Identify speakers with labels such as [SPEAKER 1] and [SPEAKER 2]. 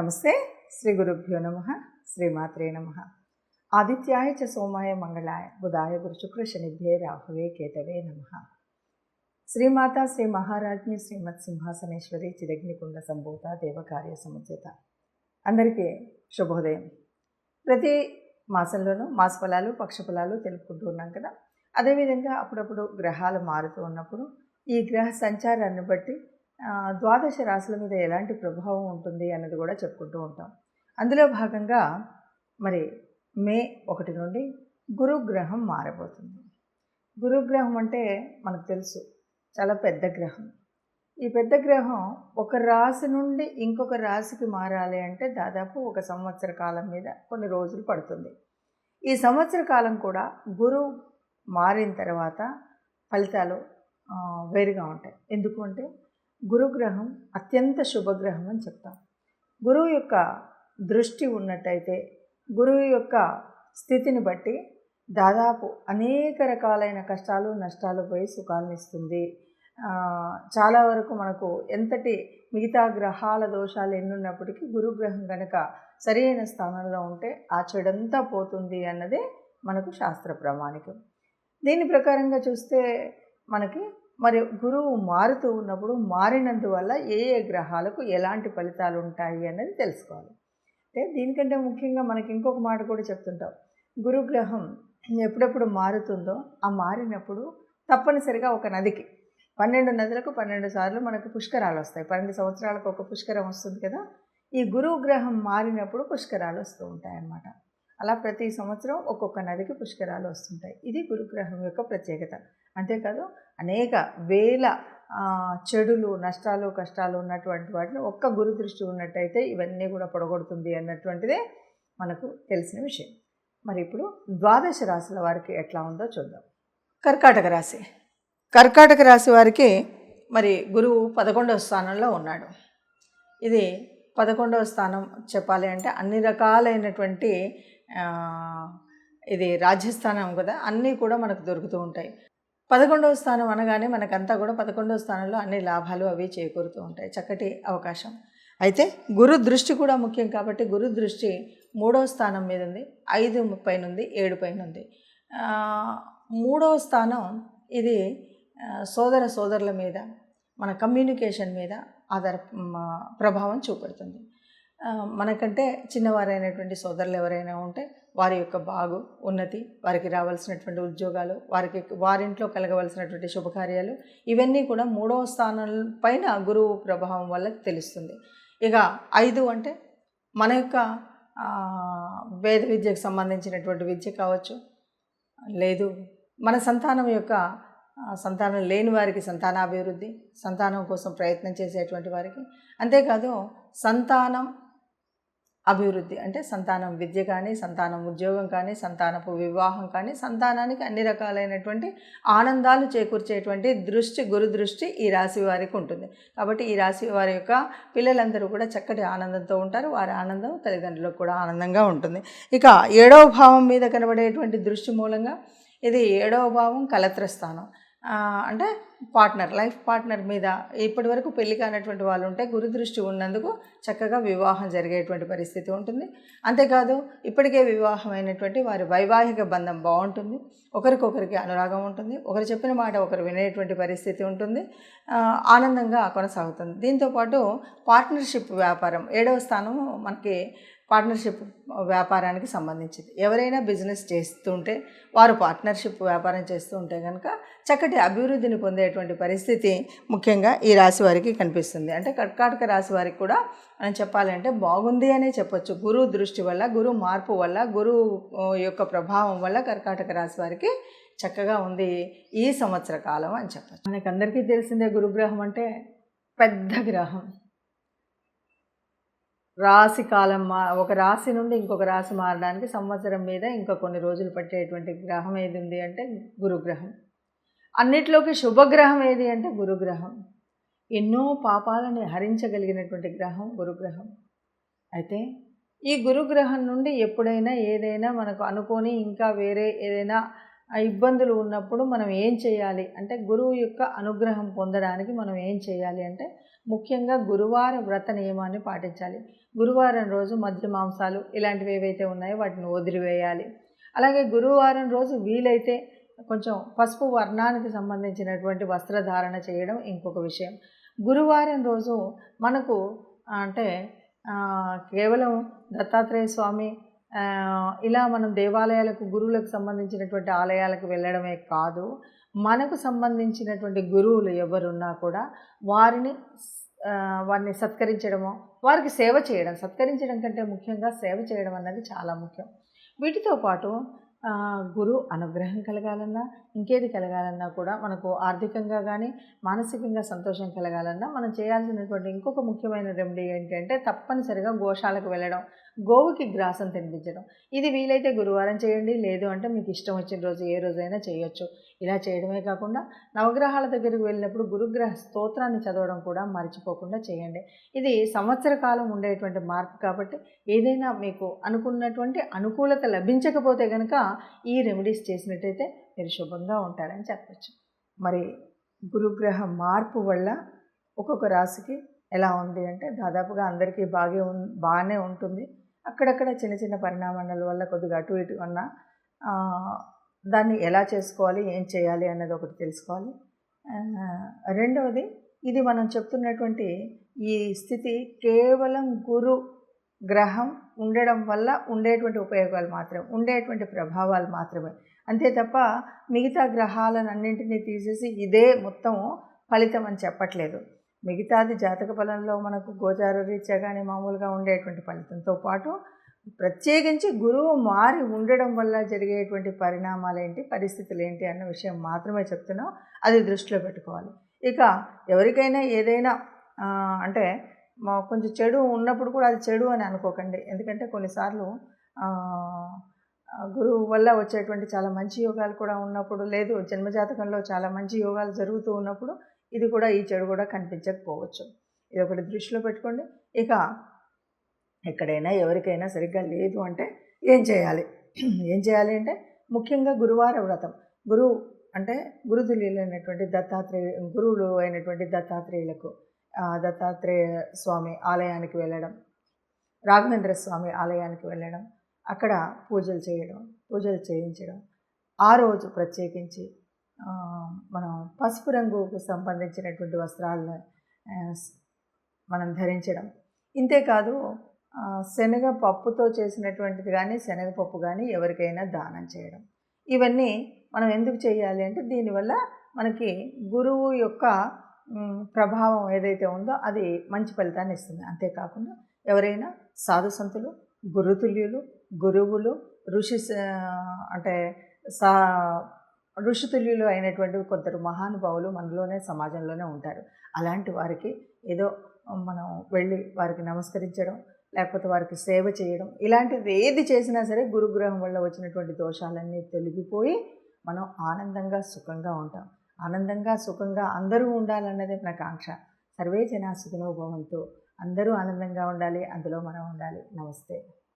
[SPEAKER 1] నమస్తే. శ్రీ గురుభ్యో నమ. శ్రీమాత్రే నమ. ఆదిత్యాయ చ సోమాయ మంగళాయ బుధాయ గురు శుక్ర శనిభ్యే రాహువే కేతవే నమ. శ్రీమాత శ్రీ మహారాజ్ఞి శ్రీమత్ సింహాసనేశ్వరి చిరగ్నికుండ సంభూత దేవకార్య సముచిత. అందరికీ శుభోదయం. ప్రతి మాసంలోనూ మాస ఫలాలు పక్ష ఫలాలు తెలుపుకుంటూ ఉన్నాం కదా. అదేవిధంగా అప్పుడప్పుడు గ్రహాలు మారుతూ ఉన్నప్పుడు ఈ గ్రహ సంచారాన్ని బట్టి ద్వాదశ రాశుల మీద ఎలాంటి ప్రభావం ఉంటుంది అన్నది కూడా చెప్పుకుంటూ ఉంటాం. అందులో భాగంగా మరి మే 1 నుండి గురుగ్రహం మారబోతుంది. గురుగ్రహం అంటే మనకు తెలుసు చాలా పెద్ద గ్రహం. ఈ పెద్ద గ్రహం ఒక రాశి నుండి ఇంకొక రాశికి మారాలి అంటే దాదాపు 1 సంవత్సర కాలం మీద కొన్ని రోజులు పడుతుంది. ఈ సంవత్సర కాలం కూడా గురువు మారిన తర్వాత ఫలితాలు వేరుగా ఉంటాయి. ఎందుకు అంటే గురుగ్రహం అత్యంత శుభగ్రహం అని చెప్తాం. గురువు యొక్క దృష్టి ఉన్నట్టయితే గురువు యొక్క స్థితిని బట్టి దాదాపు అనేక రకాలైన కష్టాలు నష్టాలు పోయి సుఖాలను ఇస్తుంది. చాలా వరకు మనకు ఎంతటి మిగతా గ్రహాల దోషాలు ఎన్నున్నప్పటికీ గురుగ్రహం కనుక సరైన స్థానంలో ఉంటే ఆ చెడంతా పోతుంది అన్నదే మనకు శాస్త్ర ప్రామాణికం. దీని ప్రకారంగా చూస్తే మనకి మరి గురువు మారుతూ ఉన్నప్పుడు మారినందువల్ల ఏ ఏ గ్రహాలకు ఎలాంటి ఫలితాలు ఉంటాయి అన్నది తెలుసుకోవాలి. అంటే దీనికంటే ముఖ్యంగా మనకి ఇంకొక మాట కూడా చెప్తుంటాం. గురుగ్రహం ఎప్పుడెప్పుడు మారుతుందో ఆ మారినప్పుడు తప్పనిసరిగా ఒక నదికి 12 నదులకు 12 సార్లు మనకు పుష్కరాలు వస్తాయి. 12 సంవత్సరాలకు ఒక పుష్కరం వస్తుంది కదా. ఈ గురువు గ్రహం మారినప్పుడు పుష్కరాలు వస్తూ ఉంటాయి అన్నమాట. అలా ప్రతి సంవత్సరం ఒక్కొక్క నదికి పుష్కరాలు వస్తుంటాయి. ఇది గురుగ్రహం యొక్క ప్రత్యేకత. అంతేకాదు అనేక వేల చెడులు నష్టాలు కష్టాలు ఉన్నటువంటి వాటిని ఒక్క గురు దృష్టి ఉన్నట్టయితే ఇవన్నీ కూడా పొడగొడుతుంది అన్నటువంటిదే మనకు తెలిసిన విషయం. మరి ఇప్పుడు ద్వాదశ రాశుల వారికి ఎట్లా ఉందో చూద్దాం. కర్కాటక రాశి. కర్కాటక రాశి వారికి మరి గురువు 11వ స్థానంలో ఉన్నాడు. ఇది 11వ స్థానం చెప్పాలి అంటే అన్ని రకాలైనటువంటి ఇది రాజ్యస్థానం కదా, అన్నీ కూడా మనకు దొరుకుతూ ఉంటాయి. 11వ స్థానం అనగానే మనకంతా కూడా 11వ స్థానంలో అన్ని లాభాలు అవి చేకూరుతూ ఉంటాయి. చక్కటి అవకాశం. అయితే గురు దృష్టి కూడా ముఖ్యం కాబట్టి గురు దృష్టి 3వ స్థానం మీద ఉంది. 5 పైన ఉంది, 7 పైన ఉంది. 3వ స్థానం ఇది సోదరుల మీద మన కమ్యూనికేషన్ మీద ప్రభావం చూపెడుతుంది. మనకంటే చిన్నవారైనటువంటి సోదరులు ఎవరైనా ఉంటే వారి యొక్క బాగు ఉన్నతి, వారికి రావాల్సినటువంటి ఉద్యోగాలు, వారింట్లో కలగవలసినటువంటి శుభకార్యాలు ఇవన్నీ కూడా 3వ స్థానం పైన గురువు ప్రభావం వల్ల తెలుస్తుంది. ఇక 5 అంటే మన యొక్క వేద విద్యకు సంబంధించినటువంటి విద్య కావచ్చు, లేదు మన సంతానం యొక్క సంతానం లేని వారికి సంతానాభివృద్ధి, సంతానం కోసం ప్రయత్నం చేసేటువంటి వారికి, అంతేకాదు సంతానం అభివృద్ధి అంటే సంతానం విద్య కానీ, సంతానం ఉద్యోగం కానీ, సంతానపు వివాహం కానీ, సంతానానికి అన్ని రకాలైనటువంటి ఆనందాలు చేకూర్చేటువంటి దృష్టి గురు దృష్టి ఈ రాశి వారికి ఉంటుంది. కాబట్టి ఈ రాశి వారి యొక్క పిల్లలందరూ కూడా చక్కటి ఆనందంతో ఉంటారు. వారి ఆనందం తల్లిదండ్రులకు కూడా ఆనందంగా ఉంటుంది. ఇక 7వ భావం మీద కనబడేటువంటి దృష్టి మూలంగా ఇది 7వ భావం కలత్ర స్థానం. అంటే లైఫ్ పార్ట్నర్ మీద ఇప్పటి వరకు పెళ్లి కానటువంటి వాళ్ళు ఉంటే గురు దృష్టి ఉన్నందుకు చక్కగా వివాహం జరిగేటువంటి పరిస్థితి ఉంటుంది. అంతేకాదు ఇప్పటికే వివాహమైనటువంటి వారి వైవాహిక బంధం బాగుంటుంది. ఒకరికొకరికి అనురాగం ఉంటుంది. ఒకరు చెప్పిన మాట ఒకరు వినేటువంటి పరిస్థితి ఉంటుంది. ఆనందంగా కొనసాగుతుంది. దీంతోపాటు పార్ట్నర్షిప్ వ్యాపారం 7వ స్థానం మనకి పార్ట్నర్షిప్ వ్యాపారానికి సంబంధించింది. ఎవరైనా బిజినెస్ చేస్తుంటే వారు పార్ట్నర్షిప్ వ్యాపారం చేస్తూ ఉంటే కనుక చక్కటి అభివృద్ధిని పొందేటువంటి పరిస్థితి ముఖ్యంగా ఈ రాశి వారికి కనిపిస్తుంది. అంటే కర్కాటక రాశి వారికి కూడా మనం చెప్పాలంటే బాగుంది అనే చెప్పొచ్చు. గురువు దృష్టి వల్ల, గురువు మార్పు వల్ల, గురువు యొక్క ప్రభావం వల్ల కర్కాటక రాశి వారికి చక్కగా ఉంది ఈ సంవత్సర కాలం అని చెప్పచ్చు. మనకందరికీ తెలిసిందే గురుగ్రహం అంటే పెద్ద గ్రహం. రాశి కాలం ఒక రాశి నుండి ఇంకొక రాశి మారడానికి సంవత్సరం మీద ఇంకా కొన్ని రోజులు పట్టేటువంటి గ్రహం ఏది ఉంది అంటే గురుగ్రహం. అన్నిట్లోకి శుభగ్రహం ఏది అంటే గురుగ్రహం. ఎన్నో పాపాలని హరించగలిగినటువంటి గ్రహం గురుగ్రహం. అయితే ఈ గురుగ్రహం నుండి ఎప్పుడైనా ఏదైనా మనకు అనుకోని ఇంకా వేరే ఏదైనా ఇబ్బందులు ఉన్నప్పుడు మనం ఏం చేయాలి అంటే గురువు యొక్క అనుగ్రహం పొందడానికి మనం ఏం చేయాలి అంటే ముఖ్యంగా గురువార వ్రత నియమాన్ని పాటించాలి. గురువారం రోజు మద్య మాంసాలు ఇలాంటివి ఏవైతే ఉన్నాయో వాటిని వదిలివేయాలి. అలాగే గురువారం రోజు వీలైతే కొంచెం పసుపు వర్ణానికి సంబంధించినటువంటి వస్త్రధారణ చేయడం ఇంకొక విషయం. గురువారం రోజు మనకు అంటే కేవలం దత్తాత్రేయ స్వామి ఇలా మనం దేవాలయాలకు గురువులకు సంబంధించినటువంటి ఆలయాలకు వెళ్ళడమే కాదు, మనకు సంబంధించినటువంటి గురువులు ఎవరున్నా కూడా వారిని సత్కరించడము, వారికి సేవ చేయడం, సత్కరించడం కంటే ముఖ్యంగా సేవ చేయడం అన్నది చాలా ముఖ్యం. వీటితో పాటు గురు అనుగ్రహం కలగాలన్నా, ఇంకేది కలగాలన్నా కూడా మనకు ఆర్థికంగా కానీ మానసికంగా సంతోషం కలగాలన్నా మనం చేయాల్సినటువంటి ఇంకొక ముఖ్యమైన రెమెడీ ఏంటంటే తప్పనిసరిగా గోశాలకు వెళ్ళడం, గోవుకి గ్రాసం తినిపించడం. ఇది వీలైతే గురువారం చేయండి, లేదు అంటే మీకు ఇష్టం వచ్చిన రోజు ఏ రోజైనా చేయొచ్చు. ఇలా చేయడమే కాకుండా నవగ్రహాల దగ్గరికి వెళ్ళినప్పుడు గురుగ్రహ స్తోత్రాన్ని చదవడం కూడా మర్చిపోకుండా చేయండి. ఇది సంవత్సర కాలం ఉండేటువంటి మార్పు కాబట్టి ఏదైనా మీకు అనుకున్నటువంటి అనుకూలత లభించకపోతే కనుక ఈ రెమెడీస్ చేసినట్టయితే మీరు శుభంగా ఉంటారని చెప్పచ్చు. మరి గురుగ్రహ మార్పు వల్ల ఒక్కొక్క రాశికి ఎలా ఉంది అంటే దాదాపుగా అందరికీ బాగానే ఉంటుంది. అక్కడక్కడ చిన్న చిన్న పరిణామాల వల్ల కొద్దిగా అటు ఇటు ఉన్నా దాన్ని ఎలా చేసుకోవాలి, ఏం చేయాలి అన్నది ఒకటి తెలుసుకోవాలి. రెండవది, ఇది మనం చెప్తున్నటువంటి ఈ స్థితి కేవలం గురు గ్రహం ఉండడం వల్ల ఉండేటువంటి ఉపయోగాలు మాత్రమే, ఉండేటువంటి ప్రభావాలు మాత్రమే. అంతే తప్ప మిగతా గ్రహాలన్నింటినీ తీసేసి ఇదే మొత్తం ఫలితం అని చెప్పట్లేదు. మిగతాది జాతక ఫలంలో మనకు గోచార రీత్యా కానీ మామూలుగా ఉండేటువంటి ఫలితంతో పాటు ప్రత్యేకించి గురువు మారి ఉండడం వల్ల జరిగేటువంటి పరిణామాలు ఏంటి, పరిస్థితులు ఏంటి అన్న విషయం మాత్రమే చెప్తున్నాం. అది దృష్టిలో పెట్టుకోవాలి. ఇక ఎవరికైనా ఏదైనా అంటే కొంచెం చెడు ఉన్నప్పుడు కూడా అది చెడు అని అనుకోకండి. ఎందుకంటే కొన్నిసార్లు గురువు వల్ల వచ్చేటువంటి చాలా మంచి యోగాలు కూడా ఉన్నప్పుడు, లేదు జన్మజాతకంలో చాలా మంచి యోగాలు జరుగుతూ ఉన్నప్పుడు ఇది కూడా, ఈ చెడు కూడా కనిపించకపోవచ్చు. ఇది ఒకటి దృష్టిలో పెట్టుకోండి. ఇక ఎక్కడైనా ఎవరికైనా సరిగ్గా లేదు అంటే ఏం చేయాలి అంటే ముఖ్యంగా గురువార వ్రతం. గురువు అంటే గురుతుల్యులైనటువంటి గురువులు అయినటువంటి దత్తాత్రేయులకు దత్తాత్రేయ స్వామి ఆలయానికి వెళ్ళడం, రాఘవేంద్ర స్వామి ఆలయానికి వెళ్ళడం, అక్కడ పూజలు చేయించడం. ఆ రోజు ప్రత్యేకించి మనం పసుపు రంగుకు సంబంధించినటువంటి వస్త్రాలను మనం ధరించడం. ఇంతేకాదు శనగ పప్పుతో చేసినటువంటిది కానీ శనగపప్పు కానీ ఎవరికైనా దానం చేయడం. ఇవన్నీ మనం ఎందుకు చేయాలి అంటే దీనివల్ల మనకి గురువు యొక్క ప్రభావం ఏదైతే ఉందో అది మంచి ఫలితాన్ని ఇస్తుంది. అంతేకాకుండా ఎవరైనా సాధు సంతులు, గురుతుల్యులు, గురువులు, ఋషితుల్యులు అయినటువంటి కొందరు మహానుభావులు మనలోనే సమాజంలోనే ఉంటారు. అలాంటి వారికి ఏదో మనం వెళ్ళి వారికి నమస్కరించడం, లేకపోతే వారికి సేవ చేయడం, ఇలాంటిది ఏది చేసినా సరే గురుగ్రహం వల్ల వచ్చినటువంటి దోషాలన్నీ తొలగిపోయి మనం ఆనందంగా సుఖంగా ఉంటాం. ఆనందంగా సుఖంగా అందరూ ఉండాలన్నదే మన కాంక్ష. సర్వే జనా సుఖినో భవంతు. అందరూ ఆనందంగా ఉండాలి, అందులో మనం ఉండాలి. నమస్తే.